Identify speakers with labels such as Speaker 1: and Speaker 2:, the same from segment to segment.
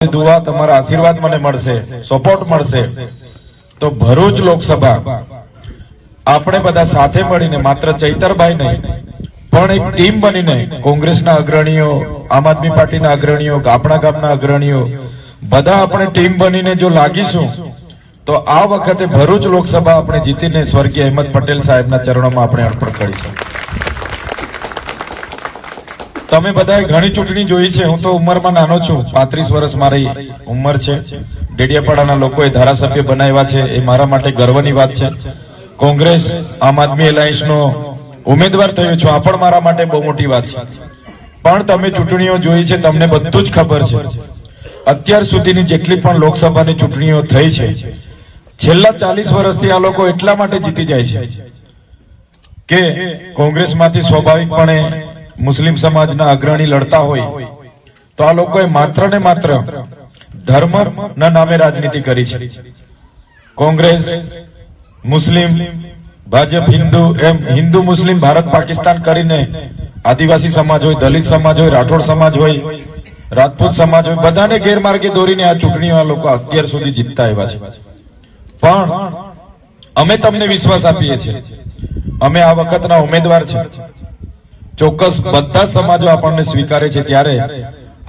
Speaker 1: દુઆ તમારા આશીર્વાદ મને મળશે, સપોર્ટ મળશે તો ભરૂચ લોકસભા આપણે બધા સાથે મળીને માત્ર ચૈતરભાઈ નહીં પણ એક ટીમ બનીને કોંગ્રેસના અગ્રણીઓ, આમ આદમી પાર્ટીના અગ્રણીઓ, આપણા ગામના અગ્રણીઓ બધા આપણે ટીમ બનીને જો લાગીશું તો આ વખતે ભરૂચ લોકસભા આપણે જીતીને સ્વર્ગીય અહેમદ પટેલ સાહેબના ચરણોમાં આપણે અર્પણ કરીશું। તમે બધાએ ઘણી ચૂંટણી જોઈ છે, હું તો ઉંમરમાં નાનો છું, 35 વર્ષ મારી ઉંમર છે। ડેડિયાપાડાના લોકોએ ધારાસભ્ય બનાવ્યા છે, એ મારા માટે ગર્વની વાત છે। કોંગ્રેસ આમ આદમી એલાયન્સનો ઉમેદવાર થયો છું, આ પણ મારા માટે બહુ મોટી વાત છે। પણ તમે ચૂંટણીઓ જોઈ છે, તમને બધું જ ખબર છે। અત્યાર સુધીની જેટલી પણ લોકસભાની ચૂંટણીઓ થઈ છે, છેલ્લા 40 વર્ષથી આ લોકો એટલા માટે જીતી જાય છે કે કોંગ્રેસમાંથી સ્વાભાવિકપણે મુસ્લિમ સમાજના અગ્રણી લડતા હોય તો આ લોકોએ માત્ર ને માત્ર ધર્મના નામે રાજનીતિ કરી છે। કોંગ્રેસ મુસ્લિમ, ભાજપ હિન્દુ, એમ હિન્દુ મુસ્લિમ ભારત પાકિસ્તાન કરીને આદિવાસી સમાજ હોય, દલિત સમાજ હોય, રાઠોડ સમાજ હોય, રાજપૂત સમાજ હોય, બધાને ગેરમાર્ગે દોરીને આ ચૂંટણીઓ આ લોકો અત્યાર સુધી જીતતા આવ્યા છે। પણ અમે તમને વિશ્વાસ આપીએ છીએ, અમે આ વખતના ઉમેદવાર છે, ચોક્કસ બધા સમાજો આપણને સ્વીકારે છે, ત્યારે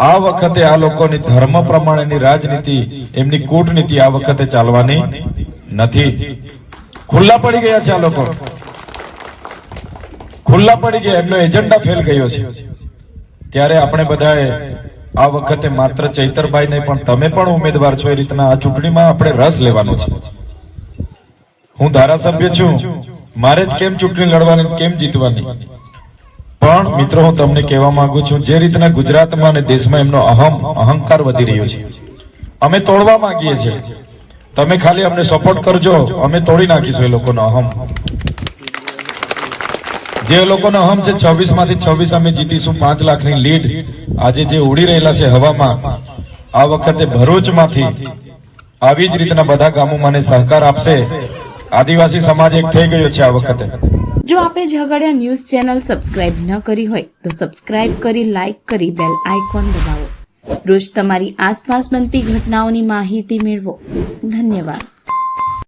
Speaker 1: આ વખતે આ લોકોની ધર્મ પ્રમાણેની રાજનીતિ, એમની કૂટનીતિ આ વખતે ચાલવાની નથી। ખુલ્લા પડી ગયા છે, આ લોકો ખુલ્લા પડી ગયા, એમનો એજન્ડા ફેલ ગયો છે। ત્યારે આપણે બધાએ આ વખતે માત્ર ચૈતરભાઈ નહીં પણ તમે પણ ઉમેદવાર છો એ રીતના આ ચૂંટણીમાં આપણે રસ લેવાનો છે। હું ધારાસભ્ય છું, મારે જ કેમ ચૂંટણી લડવાની, કેમ જીતવાની, પણ મિત્રો હું તમને કહેવા માંગુ છું, જે રીતના ગુજરાતમાં અને દેશમાં એમનો અહંકાર વધી રહ્યો છે, અમે તોડવા માંગીએ છીએ। તમે ખાલી અમને સપોર્ટ કરજો, અમે તોડી નાખીશું એ લોકોનો અહમ। જે લોકોનો અહમ છે, 26 માંથી 26 અમે જીતીશું, 5 લાખની લીડ આજે જે ઉડી રહેલા છે હવામાં, આ વખતે ભરૂચમાંથી આવી જ રીતના બધા ગામો મને સહકાર આપશે। આદિવાસી સમાજ એક થઈ ગયો છે આ વખતે।
Speaker 2: જો આપે ઝઘડિયા ન્યૂઝ ચેનલ સબસ્ક્રાઇબ ન કરી હોય તો સબસ્ક્રાઇબ કરી, લાઇક કરી, બેલ આઇકોન દબાવો। રોજ તમારી આસપાસ બનતી ઘટનાઓની માહિતી મેળવો। ધન્યવાદ।